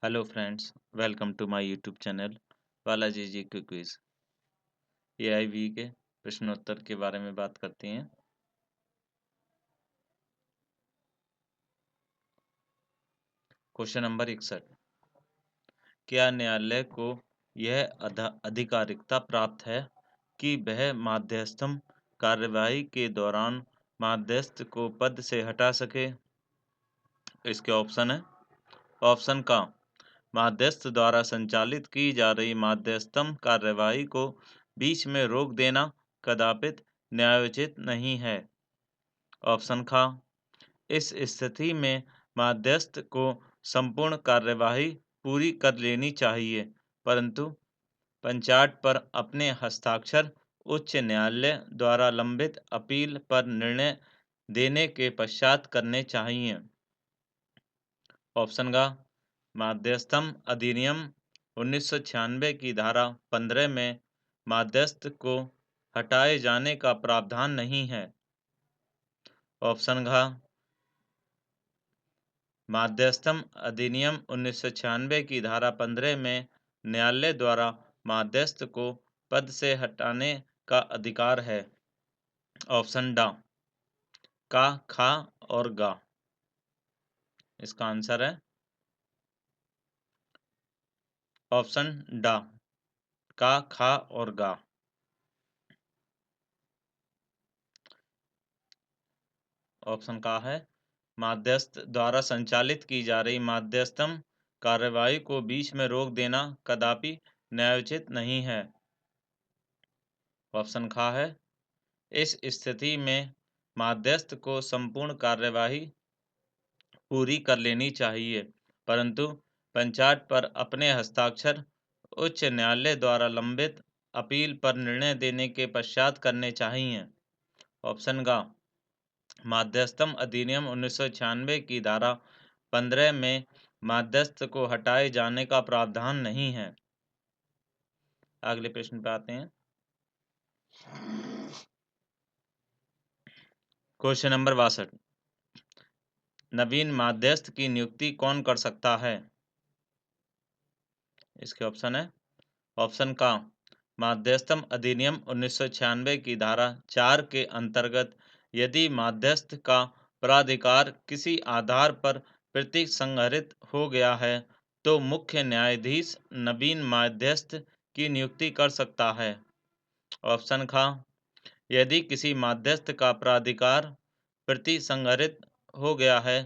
Hello friends, welcome to my YouTube channel Balaji ji के quiz. एआईवी के प्रश्नोत्तर के बारे में बात करते हैं। Question number 61। क्या न्यायालय को यह अधिकारिकता प्राप्त है कि वह मध्यस्थम कार्यवाही के दौरान मध्यस्थ को पद से हटा सके? इसके ऑप्शन है। ऑप्शन का, मध्यस्थ द्वारा संचालित की जा रही मध्यस्थम कार्यवाही को बीच में रोक देना कदापि न्यायोचित नहीं है। ऑप्शन खा, इस स्थिति में मध्यस्थ को संपूर्ण कार्यवाही पूरी कर लेनी चाहिए, परंतु पंचाट पर अपने हस्ताक्षर उच्च न्यायालय द्वारा लंबित अपील पर निर्णय देने के पश्चात करने चाहिए। ऑप्शन का, मध्यस्थम अधिनियम 1996 की धारा 15 में मध्यस्थ को हटाए जाने का प्रावधान नहीं है। ऑप्शन घ, मध्यस्थम अधिनियम 1996 की धारा 15 में न्यायालय द्वारा मध्यस्थ को पद से हटाने का अधिकार है। ऑप्शन डा, का, खा और गा। इसका आंसर है ऑप्शन डा, का, खा और गा। ऑप्शन का है, मध्यस्थ द्वारा संचालित की जा रही मध्यस्थम कार्यवाही को बीच में रोक देना कदापि न्यायोचित नहीं है। ऑप्शन खा है, इस स्थिति में मध्यस्थ को संपूर्ण कार्यवाही पूरी कर लेनी चाहिए, परंतु पंचाट पर अपने हस्ताक्षर उच्च न्यायालय द्वारा लंबित अपील पर निर्णय देने के पश्चात करने चाहिए। ऑप्शन का, मध्यस्थम अधिनियम 1996 की धारा 15 में मध्यस्थ को हटाए जाने का प्रावधान नहीं है। अगले प्रश्न पे आते हैं। Question number 62। नवीन मध्यस्थ की नियुक्ति कौन कर सकता है? इसके ऑप्शन है। ऑप्शन का, मध्यस्थम अधिनियम 1996 की धारा 4 के अंतर्गत यदि मध्यस्थ का प्राधिकार किसी आधार पर प्रतिसंहरित हो गया है तो मुख्य न्यायाधीश नवीन मध्यस्थ की नियुक्ति कर सकता है। ऑप्शन खा, यदि किसी मध्यस्थ का प्राधिकार प्रतिसंहरित हो गया है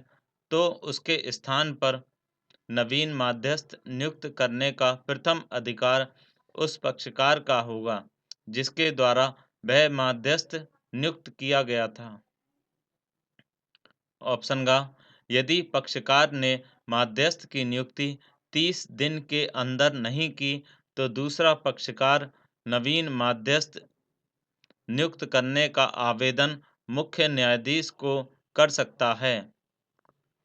तो उसके स्थान पर नवीन मध्यस्थ नियुक्त करने का प्रथम अधिकार उस पक्षकार का होगा जिसके द्वारा वह मध्यस्थ नियुक्त किया गया था। ऑप्शन का, यदि पक्षकार ने मध्यस्थ की नियुक्ति 30 दिन के अंदर नहीं की तो दूसरा पक्षकार नवीन मध्यस्थ नियुक्त करने का आवेदन मुख्य न्यायाधीश को कर सकता है।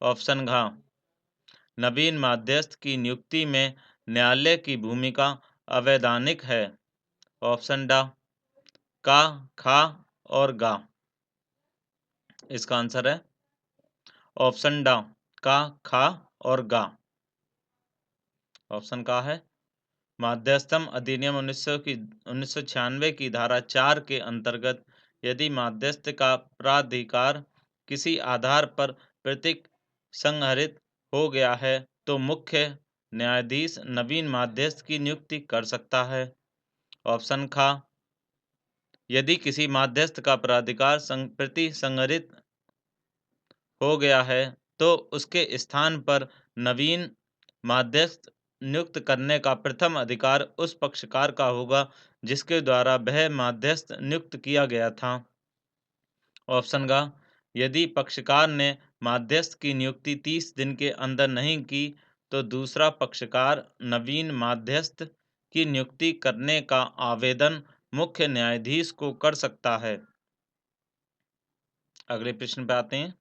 ऑप्शन घ, नवीन मध्यस्थ की नियुक्ति में न्यायालय की भूमिका अवैधानिक है। ऑप्शन डा, का, खा और गा। इसका आंसर है ऑप्शन डा, का, खा और गा। ऑप्शन का है, मध्यस्थम अधिनियम 1996 की धारा 4 के अंतर्गत यदि मध्यस्थ का प्राधिकार किसी आधार पर प्रतीक संहरित हो गया है तो मुख्य न्यायाधीश नवीन मध्यस्थ की नियुक्ति कर सकता है। ऑप्शन खा, यदि किसी मध्यस्थ का प्राधिकार प्रतिसंहरित हो गया है तो उसके स्थान पर नवीन मध्यस्थ नियुक्त करने का प्रथम अधिकार उस पक्षकार का होगा जिसके द्वारा वह मध्यस्थ नियुक्त किया गया था। ऑप्शन का, यदि पक्षकार ने मध्यस्थ की नियुक्ति 30 दिन के अंदर नहीं की तो दूसरा पक्षकार नवीन मध्यस्थ की नियुक्ति करने का आवेदन मुख्य न्यायाधीश को कर सकता है। अगले प्रश्न पे आते हैं।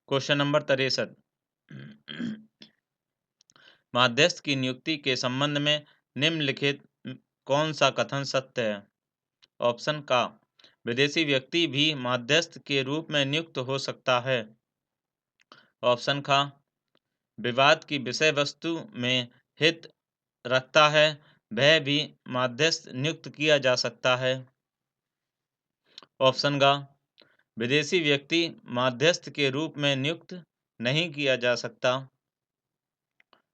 Question number 63। मध्यस्थ की नियुक्ति के संबंध में निम्नलिखित कौन सा कथन सत्य है? ऑप्शन का, विदेशी व्यक्ति भी मध्यस्थ के रूप में नियुक्त हो सकता है। ऑप्शन खा, विवाद की विषय वस्तु में हित रखता है, वह भी मध्यस्थ नियुक्त किया जा सकता है। ऑप्शन ग, विदेशी व्यक्ति मध्यस्थ के रूप में नियुक्त नहीं किया जा सकता।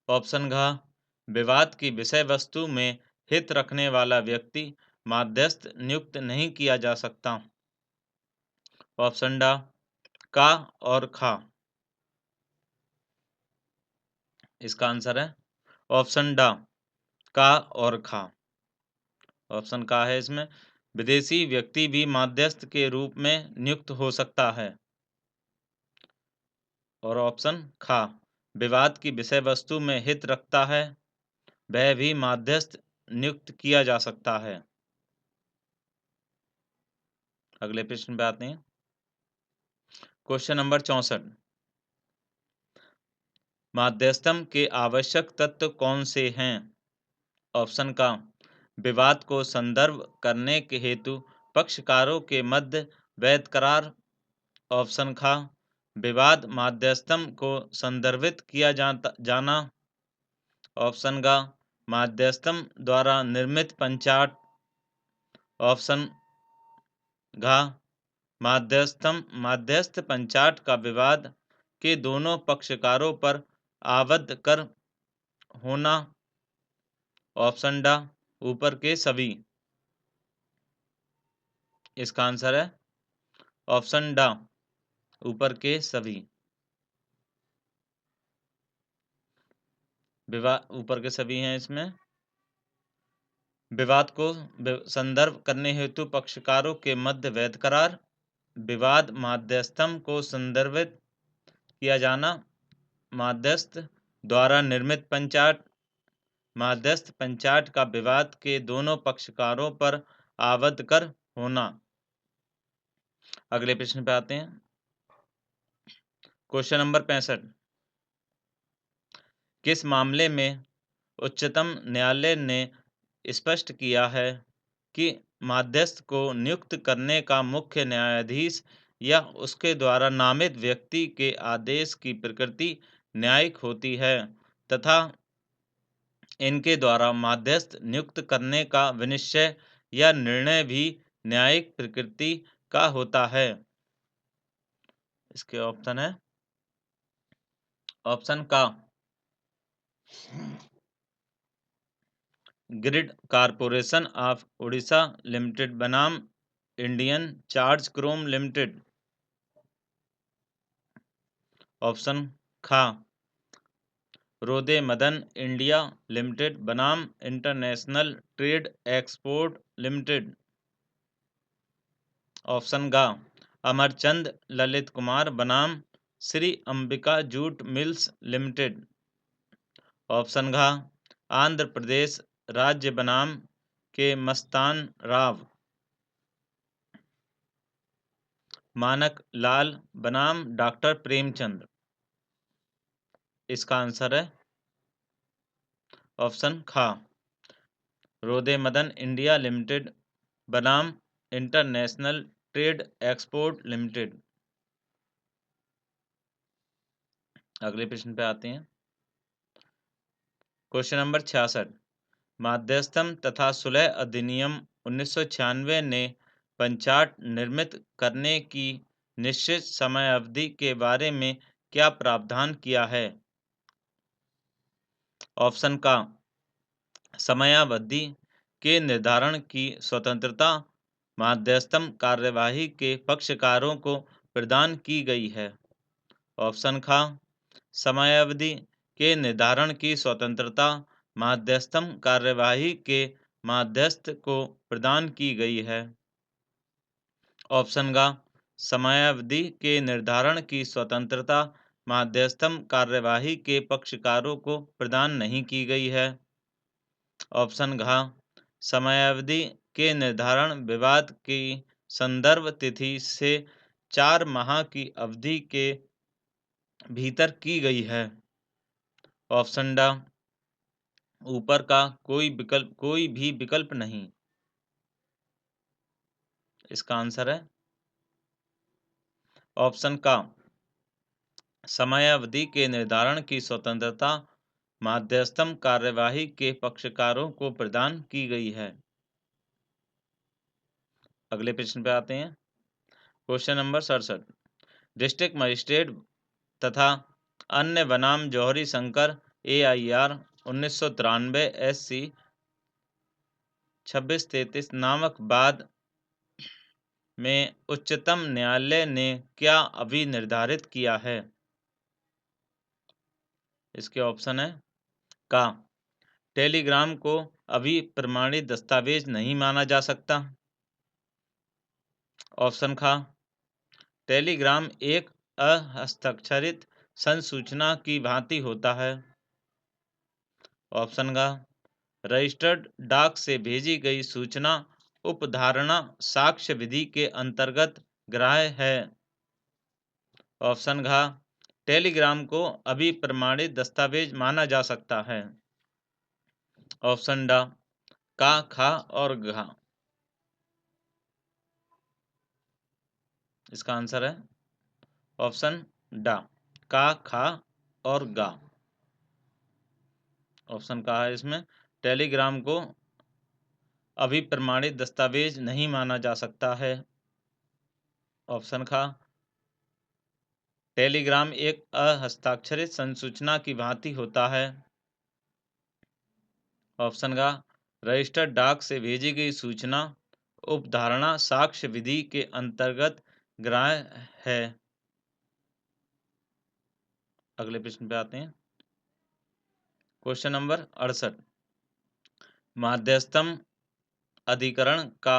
ऑप्शन घ, विवाद की विषय वस्तु में हित रखने वाला व्यक्ति मध्यस्थ नियुक्त नहीं किया जा सकता। ऑप्शन ड, का और खा। इसका आंसर है ऑप्शन ड, का और खा। ऑप्शन का है इसमें, विदेशी व्यक्ति भी मध्यस्थ के रूप में नियुक्त हो सकता है। और ऑप्शन खा, विवाद की विषय वस्तु में हित रखता है, वह भी मध्यस्थ नियुक्त किया जा सकता है। अगले प्रश्न पे आते हैं। क्वेश्चन नंबर 64, मध्यस्थम के आवश्यक तत्व कौन से हैं? ऑप्शन का, विवाद को संदर्भ करने के हेतु पक्षकारों के मध्य वैध करार। ऑप्शन खा, विवाद मध्यस्थम को संदर्भित किया जाना। ऑप्शन ग, मध्यस्थम द्वारा निर्मित पंचाट। ऑप्शन घ, मध्यस्थ पंचाट का विवाद के दोनों पक्षकारों पर आबद्ध कर होना। ऑप्शन ड, ऊपर के सभी। इसका आंसर है ऑप्शन ड, ऊपर के सभी। विवाद ऊपर के सभी हैं इसमें। विवाद को संदर्भ करने हेतु पक्षकारों के मध्य वैध करार, विवाद माध्यस्थम को संदर्भित किया जाना, मध्यस्थ द्वारा निर्मित पंचाट, मध्यस्थ पंचाट का विवाद के दोनों पक्षकारों पर आबद्ध कर होना। अगले प्रश्न पे आते हैं। क्वेश्चन नंबर 65, किस मामले में उच्चतम न्यायालय ने स्पष्ट किया है कि मध्यस्थ को नियुक्त करने का मुख्य न्यायाधीश या उसके द्वारा नामित व्यक्ति के आदेश की प्रकृति न्यायिक होती है तथा इनके द्वारा मध्यस्थ नियुक्त करने का विनिश्चय या निर्णय भी न्यायिक प्रकृति का होता है? इसके ऑप्शन है ऑप्शन का, grid corporation of Orissa limited बनाम Indian charge chrome limited. Option खा, रोदे मदन इंडिया लिमिटेड बनाम international trade export limited. Option गा, अमरचंद ललित कुमार बनाम Shri Ambika jute mills limited. Option घा, आंध्र प्रदेश राज्य बनाम के मस्तान राव, मानक लाल बनाम डॉक्टर प्रेमचंद। इसका आंसर है ऑप्शन खा, रोदे मदन इंडिया लिमिटेड बनाम इंटरनेशनल ट्रेड एक्सपोर्ट लिमिटेड। अगले प्रश्न पे आते हैं। क्वेश्चन नंबर 66, मध्यस्थम तथा सुलह अधिनियम 1996 ने पंचाट निर्मित करने की निश्चित समय अवधि के बारे में क्या प्रावधान किया है? ऑप्शन का, समयावधि के निर्धारण की स्वतंत्रता मध्यस्थम कार्यवाही के पक्षकारों को प्रदान की गई है। ऑप्शन खा, समयावधि के निर्धारण की स्वतंत्रता मध्यस्थम कार्यवाही के मध्यस्थ को प्रदान की गई है। ऑप्शन गा, समयावधि के निर्धारण की स्वतंत्रता मध्यस्थम कार्यवाही के पक्षकारों को प्रदान नहीं की गई है। ऑप्शन घा, समयावधि के निर्धारण विवाद की संदर्भ तिथि से 4 माह की अवधि के भीतर की गई है। ऑप्शन ड, ऊपर का कोई भी विकल्प नहीं। इसका आंसर है ऑप्शन का, समयावधि के निर्धारण की स्वतंत्रता मध्यस्थम कार्यवाही के पक्षकारों को प्रदान की गई है। अगले प्रश्न पे आते हैं। Question number 67। डिस्ट्रिक्ट मजिस्ट्रेट तथा अन्य बनाम जौहरी शंकर AIR 1993 SC 2633 नामक वाद में उच्चतम न्यायालय ने क्या अभी निर्धारित किया है? इसके ऑप्शन है का टेलीग्राम को अभी प्रमाणित दस्तावेज नहीं माना जा सकता। ऑप्शन खा टेलीग्राम एक अहस्ताक्षरित संसूचना की भांति होता है। ऑप्शन गा रजिस्टर्ड डाक से भेजी गई सूचना उपधारणा साक्ष्य विधि के अंतर्गत ग्राह्य है। ऑप्शन घा टेलीग्राम को अभी प्रमाणित दस्तावेज माना जा सकता है। ऑप्शन डा का खा और घा। इसका आंसर है ऑप्शन डा का खा और गा। ऑप्शन का है इसमें टेलीग्राम को अभी प्रमाणित दस्तावेज नहीं माना जा सकता है। ऑप्शन खा टेलीग्राम एक अहस्ताक्षरित संसूचना की भांति होता है। ऑप्शन गा रजिस्टर्ड डाक से भेजी गई सूचना उपधारणा साक्ष्य विधि के अंतर्गत ग्राह्य है। अगले प्रश्न पे आते हैं। Question number 68। माध्यस्थम अधिकरण का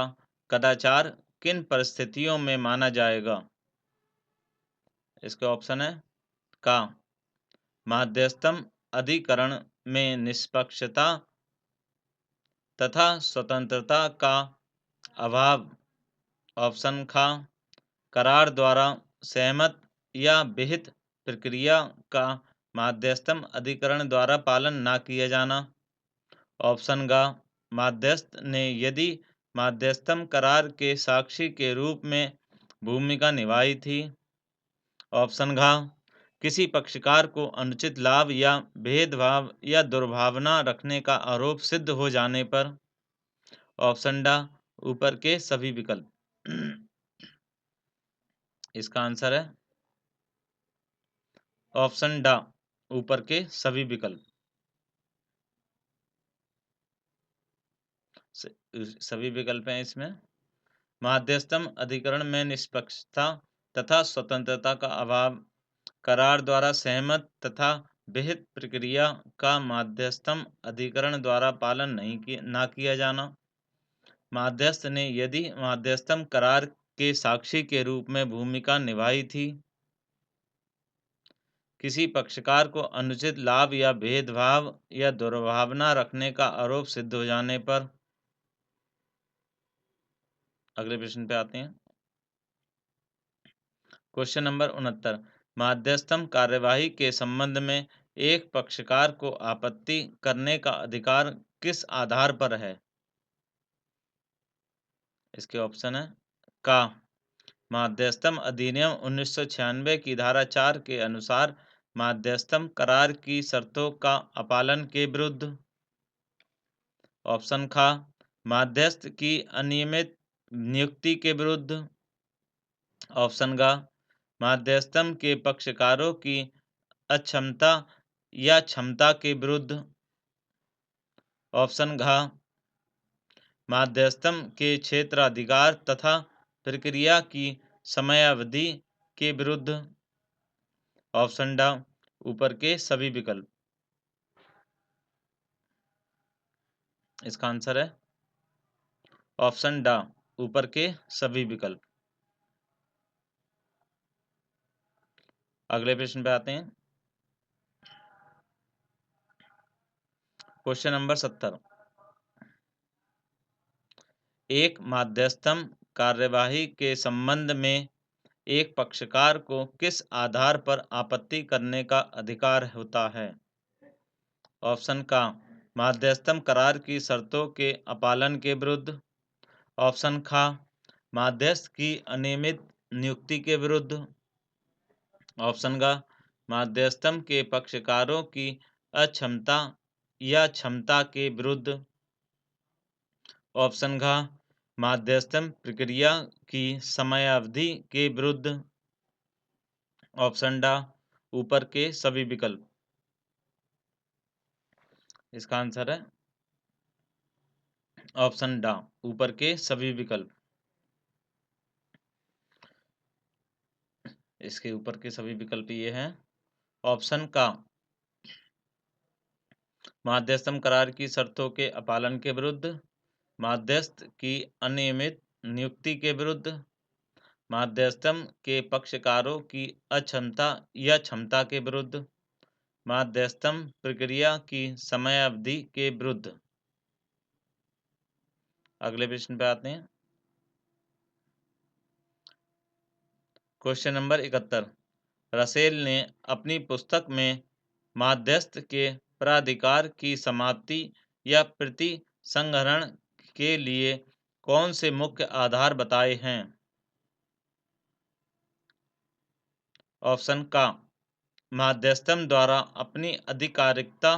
कदाचार किन परिस्थितियों में माना जाएगा? इसके ऑप्शन है का माध्यस्थम अधिकरण में निष्पक्षता तथा स्वतंत्रता का अभाव। ऑप्शन खा करार द्वारा सहमत या विहित प्रक्रिया का माध्यस्थम अधिकरण द्वारा पालन न किया जाना। ऑप्शन गा माध्यस्थ ने यदि माध्यस्थम करार के साक्षी के रूप में भूमिका निभाई थी। ऑप्शन घा किसी पक्षकार को अनुचित लाभ या भेदभाव या दुर्भावना रखने का आरोप सिद्ध हो जाने पर। ऑप्शन डा ऊपर के सभी विकल्प। इसका आंसर है ऑप्शन डा ऊपर के सभी विकल्प। सभी विकल्प हैं इसमें। माध्यस्थम अधिकरण में निष्पक्षता तथा स्वतंत्रता का अभाव, करार द्वारा सहमत तथा विहित प्रक्रिया का माध्यस्थम अधिकरण द्वारा पालन न किया जाना। माध्यस्थ ने यदि माध्यस्थम करार के साक्षी के रूप में भूमिका निभाई थी। किसी पक्षकार को अनुचित लाभ या भेदभाव या दुर्भावना रखने का आरोप सिद्ध हो जाने पर। अगले प्रश्न पे आते हैं। Question number 69। माध्यस्थम कार्यवाही के संबंध में एक पक्षकार को आपत्ति करने का अधिकार किस आधार पर है? इसके ऑप्शन है का माध्यस्थम अधिनियम 1996 की धारा 4 के अनुसार माध्यस्थम करार की शर्तों का अपालन के विरुद्ध। ऑप्शन खा माध्यस्थ की अनियमित नियुक्ति के विरुद्ध। ऑप्शन गा माध्यस्थम के पक्षकारों की अक्षमता या क्षमता के विरुद्ध। ऑप्शन घा माध्यस्थम के क्षेत्राधिकार तथा प्रक्रिया की समयावधि के विरुद्ध। ऑप्शन डा ऊपर के सभी विकल्प। इसका आंसर है ऑप्शन डा ऊपर के सभी विकल्प। अगले प्रश्न पे आते हैं। Question number 70। एक माध्यस्थम कार्यवाही के संबंध में एक पक्षकार को किस आधार पर आपत्ति करने का अधिकार होता है? ऑप्शन का माध्यस्थम करार की शर्तों के अपालन के विरुद्ध। ऑप्शन खा माध्यस्थ की अनियमित नियुक्ति के विरुद्ध। ऑप्शन गा माध्यस्थम के पक्षकारों की अक्षमता या क्षमता के विरुद्ध। ऑप्शन घ माध्यस्थम प्रक्रिया की समयावधि के विरुद्ध। ऑप्शन डा ऊपर के सभी विकल्प। इसका आंसर है ऑप्शन डा ऊपर के सभी विकल्प। इसके ऊपर के सभी विकल्प ये हैं। ऑप्शन का माध्यस्थम करार की शर्तों के अपालन के विरुद्ध, माध्यस्थ की अनियमित नियुक्ति के विरुद्ध, माध्यस्थम के पक्षकारों की अक्षमता या क्षमता के विरुद्ध, माध्यस्थम प्रक्रिया की समयावधि के विरुद्ध। अगले प्रश्न पे आते हैं। Question number 71। रसेल ने अपनी पुस्तक में माध्यस्थ के प्राधिकार की समाप्ति या प्रति संहरण के लिए कौन से मुख्य आधार बताए हैं? ऑप्शन का माध्यस्थम द्वारा अपनी अधिकारिता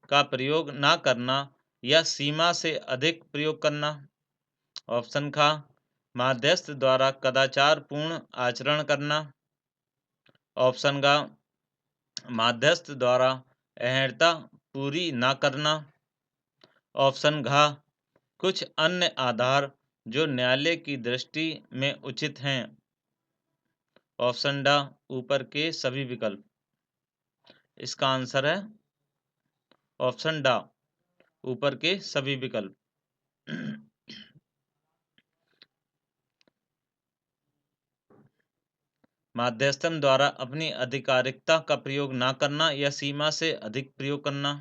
का प्रयोग न करना या सीमा से अधिक प्रयोग करना। ऑप्शन का माध्यस्थ द्वारा कदाचारपूर्ण आचरण करना। ऑप्शन का माध्यस्थ द्वारा अहर्ता पूरी न करना। ऑप्शन घ कुछ अन्य आधार जो न्यायालय की दृष्टि में उचित हैं। ऑप्शन डा ऊपर के सभी विकल्प। इसका आंसर है ऑप्शन डा ऊपर के सभी विकल्प। माध्यस्थम द्वारा अपनी अधिकारिकता का प्रयोग न करना या सीमा से अधिक प्रयोग करना,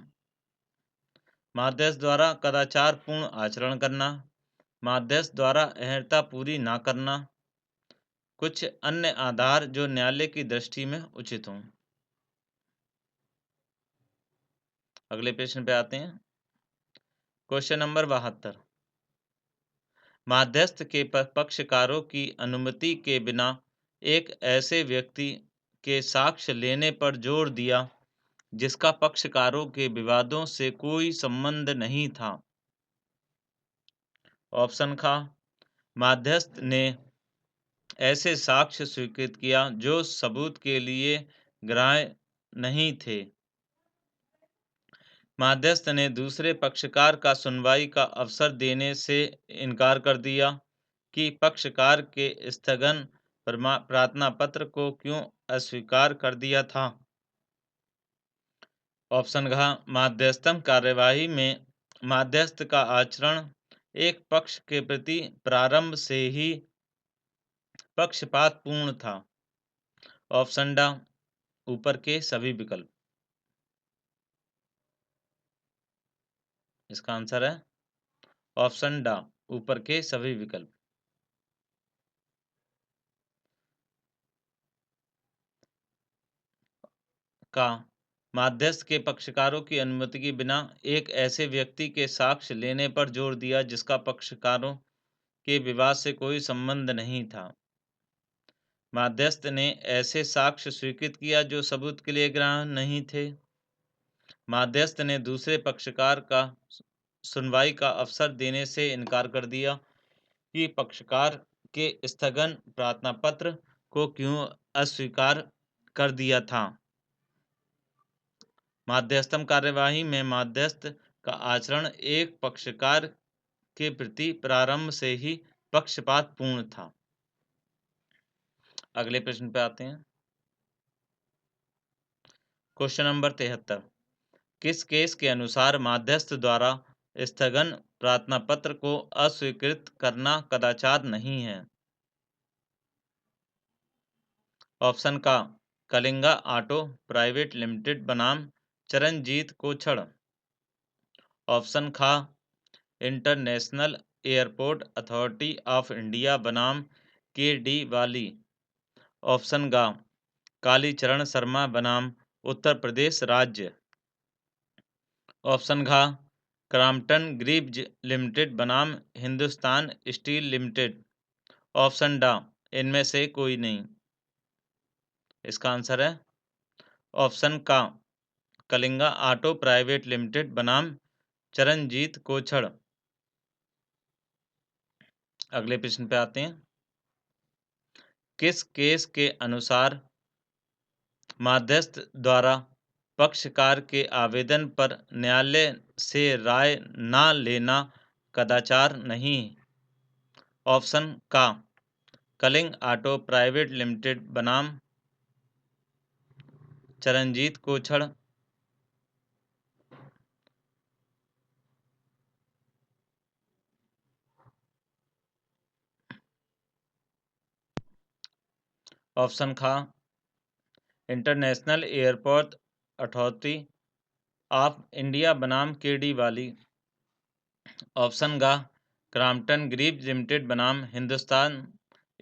माध्यस्थ द्वारा कदाचारपूर्ण आचरण करना, माध्यस्थ द्वारा अहर्ता पूरी न करना, कुछ अन्य आधार जो न्यायालय की दृष्टि में उचित हों। अगले प्रश्न पे आते हैं। Question number 72। माध्यस्थ के पक्षकारों की अनुमति के बिना एक ऐसे व्यक्ति के साक्ष्य लेने पर जोर दिया जिसका पक्षकारों के विवादों से कोई संबंध नहीं था। ऑप्शन खा माध्यस्थ ने ऐसे साक्ष्य स्वीकृत किया जो सबूत के लिए ग्राह्य नहीं थे। माध्यस्थ ने दूसरे पक्षकार का सुनवाई का अवसर देने से इनकार कर दिया कि पक्षकार के स्थगन प्रार्थना पत्र को क्यों अस्वीकार कर दिया था। ऑप्शन घ माध्यस्थम कार्यवाही में माध्यस्थ का आचरण एक पक्ष के प्रति प्रारंभ से ही पक्षपातपूर्ण था। ऑप्शन डा ऊपर के सभी विकल्प। इसका आंसर है ऑप्शन डा ऊपर के सभी विकल्प। का माध्यस्थ के पक्षकारों की अनुमति के बिना एक ऐसे व्यक्ति के साक्ष्य लेने पर जोर दिया जिसका पक्षकारों के विवाद से कोई संबंध नहीं था। माध्यस्थ ने ऐसे साक्ष्य स्वीकृत किया जो सबूत के लिए ग्राह्य नहीं थे। माध्यस्थ ने दूसरे पक्षकार का सुनवाई का अवसर देने से इनकार कर दिया कि पक्षकार के स्थगन प्रार्थना पत्र को क्यों अस्वीकार कर दिया था। माध्यस्थम कार्यवाही में माध्यस्थ का आचरण एक पक्षकार के प्रति प्रारंभ से ही पक्षपातपूर्ण था। अगले प्रश्न पे आते हैं। Question number 73। किस केस के अनुसार माध्यस्थ द्वारा स्थगन प्रार्थना पत्र को अस्वीकृत करना कदाचार नहीं है? ऑप्शन का कलिंगा ऑटो प्राइवेट लिमिटेड बनाम चरणजीत कोछड़। ऑप्शन खा international airport authority of India बनाम के.डी. वाली। ऑप्शन गा कालीचरण शर्मा बनाम उत्तर प्रदेश राज्य। ऑप्शन घा क्रॉम्पटन ग्रीव्ज लिमिटेड बनाम हिंदुस्तान स्टील लिमिटेड। ऑप्शन डा इनमें से कोई नहीं। इसका आंसर है ऑप्शन का कलिंगा ऑटो प्राइवेट लिमिटेड बनाम चरणजीत कोछड़। अगले प्रश्न पे आते हैं। किस केस के अनुसार मध्यस्थ द्वारा पक्षकार के आवेदन पर न्यायालय से राय न लेना कदाचार नहीं? ऑप्शन का कलिंग ऑटो प्राइवेट लिमिटेड बनाम चरणजीत कोछड़। ऑप्शन खा international airport authority of India बनाम केडी वाली। ऑप्शन गा क्रॉम्पटन ग्रीव्स लिमिटेड बनाम हिंदुस्तान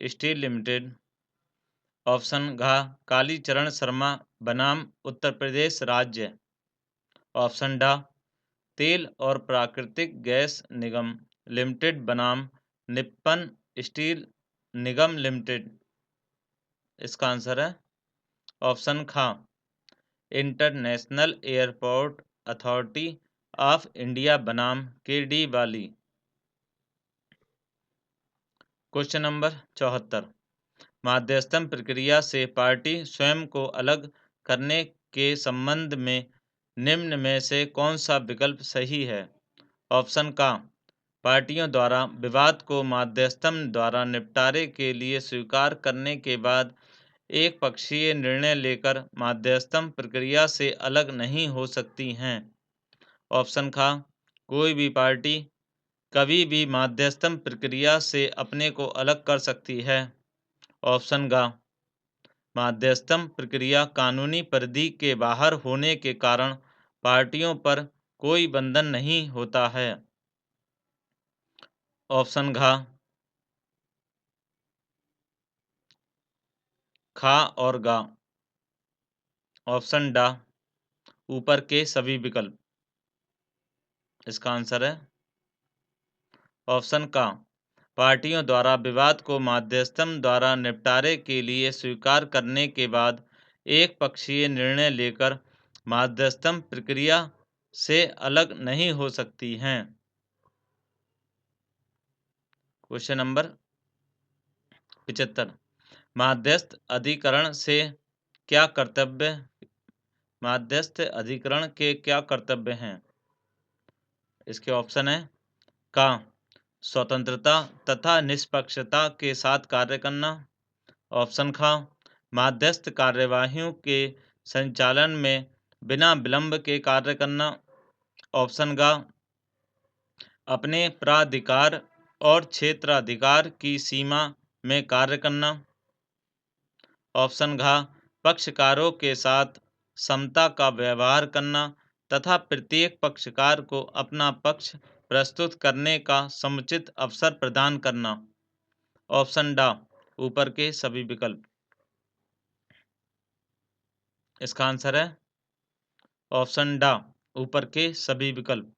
स्टील लिमिटेड। ऑप्शन घा कालीचरण शर्मा बनाम उत्तर प्रदेश राज्य। ऑप्शन डा तेल और प्राकृतिक गैस निगम लिमिटेड बनाम निप्पन स्टील निगम लिमिटेड। इसका आंसर है ऑप्शन खा international airport authority of India बनाम केडी वाली। Question number 74। मध्यस्थता प्रक्रिया से पार्टी स्वयं को अलग करने के संबंध में निम्न में से कौन सा विकल्प सही है? ऑप्शन का पार्टियों द्वारा विवाद को मध्यस्थता द्वारा निपटारे के लिए स्वीकार करने के बाद एक पक्षीय निर्णय लेकर मध्यस्थता प्रक्रिया से अलग नहीं हो सकती हैं। ऑप्शन खा कोई भी पार्टी कभी भी मध्यस्थता प्रक्रिया से अपने को अलग कर सकती है। ऑप्शन गा मध्यस्थता प्रक्रिया कानूनी परिधि के बाहर होने के कारण पार्टियों पर कोई बंधन नहीं होता है। ऑप्शन घा खा और गा। ऑप्शन डा ऊपर के सभी विकल्प। इसका आंसर है ऑप्शन का पार्टियों द्वारा विवाद को मध्यस्थता द्वारा निपटारे के लिए स्वीकार करने के बाद एक पक्षीय निर्णय लेकर मध्यस्थता प्रक्रिया से अलग नहीं हो सकती हैं। Question number 75। मध्यस्थ अधिकरण से क्या कर्तव्य मध्यस्थ अधिकरण के क्या कर्तव्य हैं? इसके ऑप्शन है का स्वतंत्रता तथा निष्पक्षता के साथ कार्य करना। ऑप्शन खा मध्यस्थ कार्यवाहियों के संचालन में बिना विलंब के कार्य करना। ऑप्शन गा अपने प्राधिकार और क्षेत्राधिकार की सीमा में कार्य करना। ऑप्शन घा पक्षकारों के साथ समता का व्यवहार करना तथा प्रत्येक पक्षकार को अपना पक्ष प्रस्तुत करने का समुचित अवसर प्रदान करना। ऑप्शन डा ऊपर के सभी विकल्प। इसका आंसर है ऑप्शन डा ऊपर के सभी विकल्प।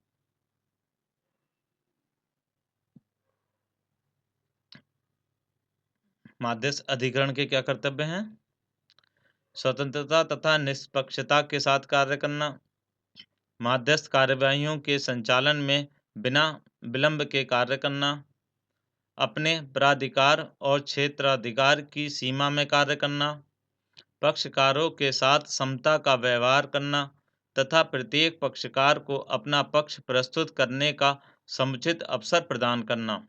मध्यस्थ अधिकरण के क्या कर्तव्य हैं? स्वतंत्रता तथा निष्पक्षता के साथ कार्य करना, मध्यस्थ कार्यवाहियों के संचालन में बिना विलंब के कार्य करना, अपने प्राधिकार और क्षेत्राधिकार की सीमा में कार्य करना, पक्षकारों के साथ समता का व्यवहार करना तथा प्रत्येक पक्षकार को अपना पक्ष प्रस्तुत करने का समुचित अवसर प्रदान करना।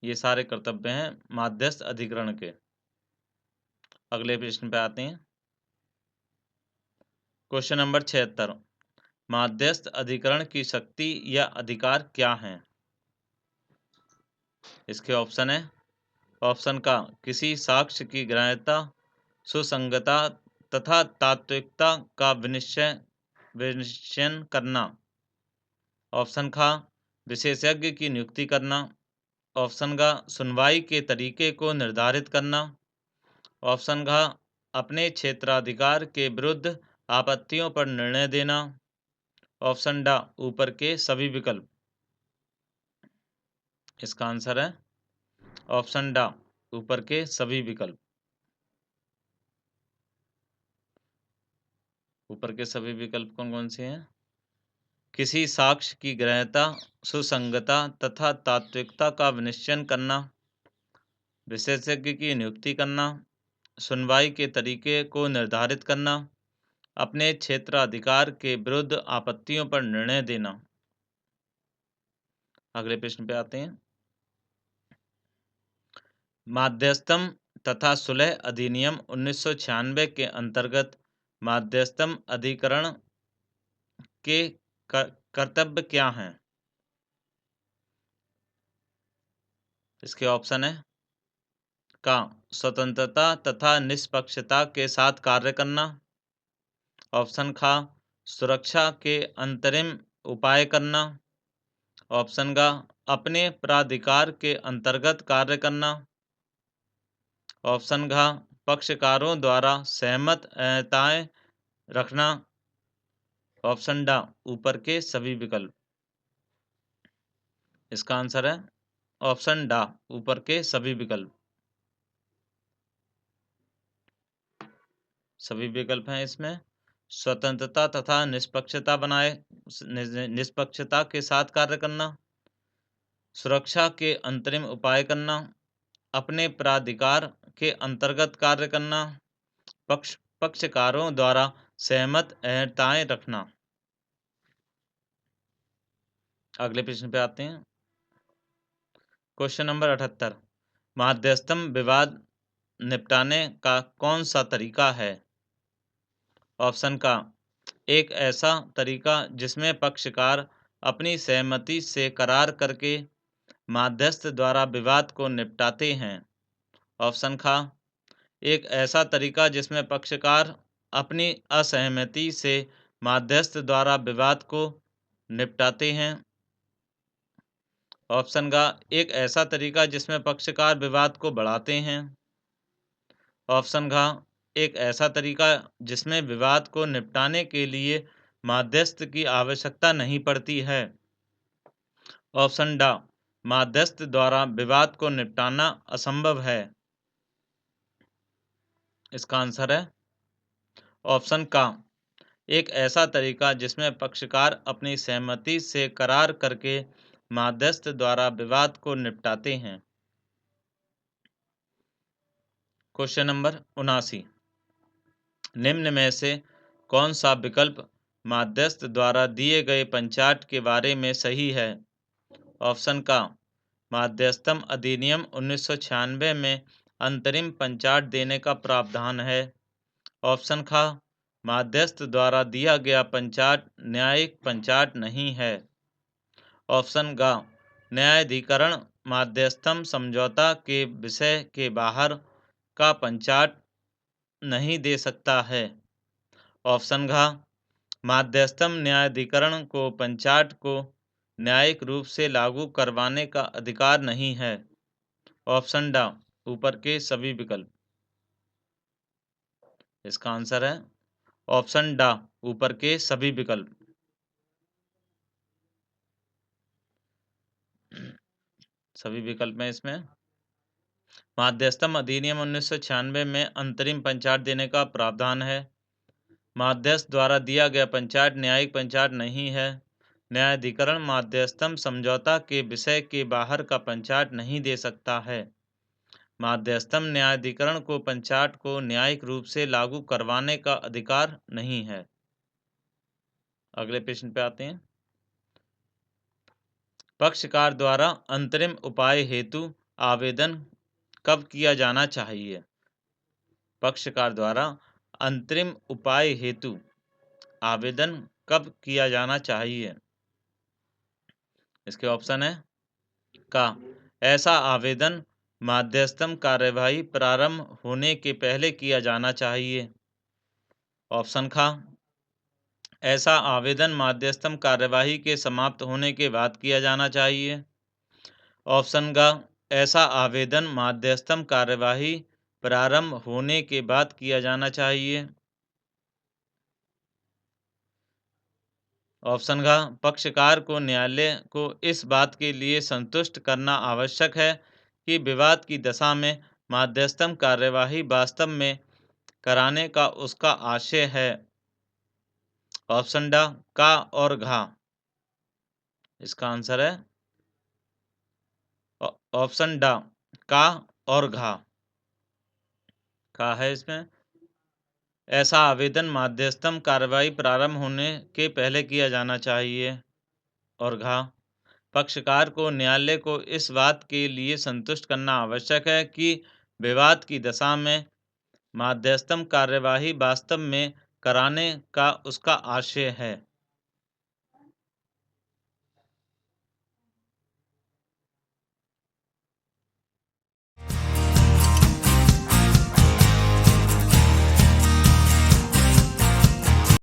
ये सारे कर्तव्य हैं मध्यस्थ अधिकरण के। अगले प्रश्न पे आते हैं। Question number 76। मध्यस्थ अधिकरण की शक्ति या अधिकार क्या हैं? इसके ऑप्शन है ऑप्शन का किसी साक्ष्य की ग्राह्यता, सुसंगतता तथा तात्विकता का विनिश्चय करना। ऑप्शन खा विशेषज्ञ की नियुक्ति करना। ऑप्शन घ सुनवाई के तरीके को निर्धारित करना। ऑप्शन घ अपने क्षेत्राधिकार के विरुद्ध आपत्तियों पर निर्णय देना। ऑप्शन डा ऊपर के सभी विकल्प। इसका आंसर है ऑप्शन डा ऊपर के सभी विकल्प। ऊपर के सभी विकल्प कौन कौन से हैं? किसी साक्ष्य की ग्रह्यता, सुसंगतता तथा तात्विकता का विनिश्चय करना, विशेषज्ञ की नियुक्ति करना, सुनवाई के तरीके को निर्धारित करना, अपने क्षेत्राधिकार के विरुद्ध आपत्तियों पर निर्णय देना। अगले प्रश्न पे आते हैं। माध्यस्थम तथा सुलह अधिनियम 1996 के अंतर्गत माध्यस्थम अधिकरण के कर्तव्य क्या हैं? इसके ऑप्शन है का स्वतंत्रता तथा निष्पक्षता के साथ कार्य करना, ऑप्शन खा सुरक्षा के अंतरिम उपाय करना, ऑप्शन गा अपने प्राधिकार के अंतर्गत कार्य करना, ऑप्शन घ पक्षकारों द्वारा सहमत अहताएं रखना, ऑप्शन डा ऊपर के सभी विकल्प। इसका आंसर है ऑप्शन डा ऊपर के सभी विकल्प। सभी विकल्प हैं इसमें। स्वतंत्रता तथा निष्पक्षता निष्पक्षता के साथ कार्य करना, सुरक्षा के अंतरिम उपाय करना, अपने प्राधिकार के अंतर्गत कार्य करना, पक्षकारों द्वारा सहमत अहर्ताएं रखना। अगले प्रश्न पे आते हैं। Question number 78। माध्यस्थम विवाद निपटाने का कौन सा तरीका है? ऑप्शन का एक ऐसा तरीका जिसमें पक्षकार अपनी सहमति से करार करके माध्यस्थ द्वारा विवाद को निपटाते हैं, ऑप्शन खा एक ऐसा तरीका जिसमें पक्षकार अपनी असहमति से माध्यस्थ द्वारा विवाद को निपटाते हैं, ऑप्शन गा एक ऐसा तरीका जिसमें पक्षकार विवाद को बढ़ाते हैं, ऑप्शन घा एक ऐसा तरीका जिसमें विवाद को निपटाने के लिए माध्यस्थ की आवश्यकता नहीं पड़ती है, ऑप्शन डा माध्यस्थ द्वारा विवाद को निपटाना असंभव है। इसका आंसर है ऑप्शन का एक ऐसा तरीका जिसमें पक्षकार अपनी सहमति से करार करके माध्यस्थ द्वारा विवाद को निपटाते हैं। Question number 79। निम्न में से कौन सा विकल्प माध्यस्थ द्वारा दिए गए पंचाट के बारे में सही है? ऑप्शन का माध्यस्थम अधिनियम 1996 में अंतरिम पंचाट देने का प्रावधान है, ऑप्शन खा माध्यस्थ द्वारा दिया गया पंचाट न्यायिक पंचाट नहीं है, ऑप्शन गा न्यायाधिकरण माध्यस्थम समझौता के विषय के बाहर का पंचाट नहीं दे सकता है, ऑप्शन घा माध्यस्थम न्यायाधिकरण को पंचाट को न्यायिक रूप से लागू करवाने का अधिकार नहीं है, ऑप्शन डा ऊपर के सभी विकल्प। इसका आंसर है ऑप्शन डा ऊपर के सभी विकल्प। सभी विकल्प में इसमें माध्यस्थम अधिनियम 1996 में अंतरिम पंचाट देने का प्रावधान है, माध्यस्थ द्वारा दिया गया पंचाट न्यायिक पंचाट नहीं है, न्यायाधिकरण माध्यस्थम समझौता के विषय के बाहर का पंचाट नहीं दे सकता है, माध्यस्थम न्यायाधिकरण को पंचाट को न्यायिक रूप से लागू करवाने का अधिकार नहीं है। अगले प्रश्न पे आते हैं। पक्षकार द्वारा अंतरिम उपाय हेतु आवेदन कब किया जाना चाहिए? पक्षकार द्वारा अंतरिम उपाय हेतु आवेदन कब किया जाना चाहिए? इसके ऑप्शन है का ऐसा आवेदन माध्यस्थम कार्यवाही प्रारंभ होने के पहले किया जाना चाहिए, ऑप्शन खा ऐसा आवेदन माध्यस्थम कार्यवाही के समाप्त होने के बाद किया जाना चाहिए, ऑप्शन गा ऐसा आवेदन माध्यस्थम कार्यवाही प्रारंभ होने के बाद किया जाना चाहिए, ऑप्शन घा पक्षकार को न्यायालय को इस बात के लिए संतुष्ट करना आवश्यक है कि विवाद की दशा में माध्यस्थम कार्यवाही वास्तव में कराने का उसका आशय है, ऑप्शन ड का और घा। इसका आंसर है ऑप्शन ड का और घा। का है इसमें। ऐसा आवेदन मध्यस्थम कार्रवाई प्रारंभ होने के पहले किया जाना चाहिए। और घा, पक्षकार को न्यायालय को इस बात के लिए संतुष्ट करना आवश्यक है कि विवाद की दशा में मध्यस्थम कार्यवाही वास्तव में कराने का उसका आशय है।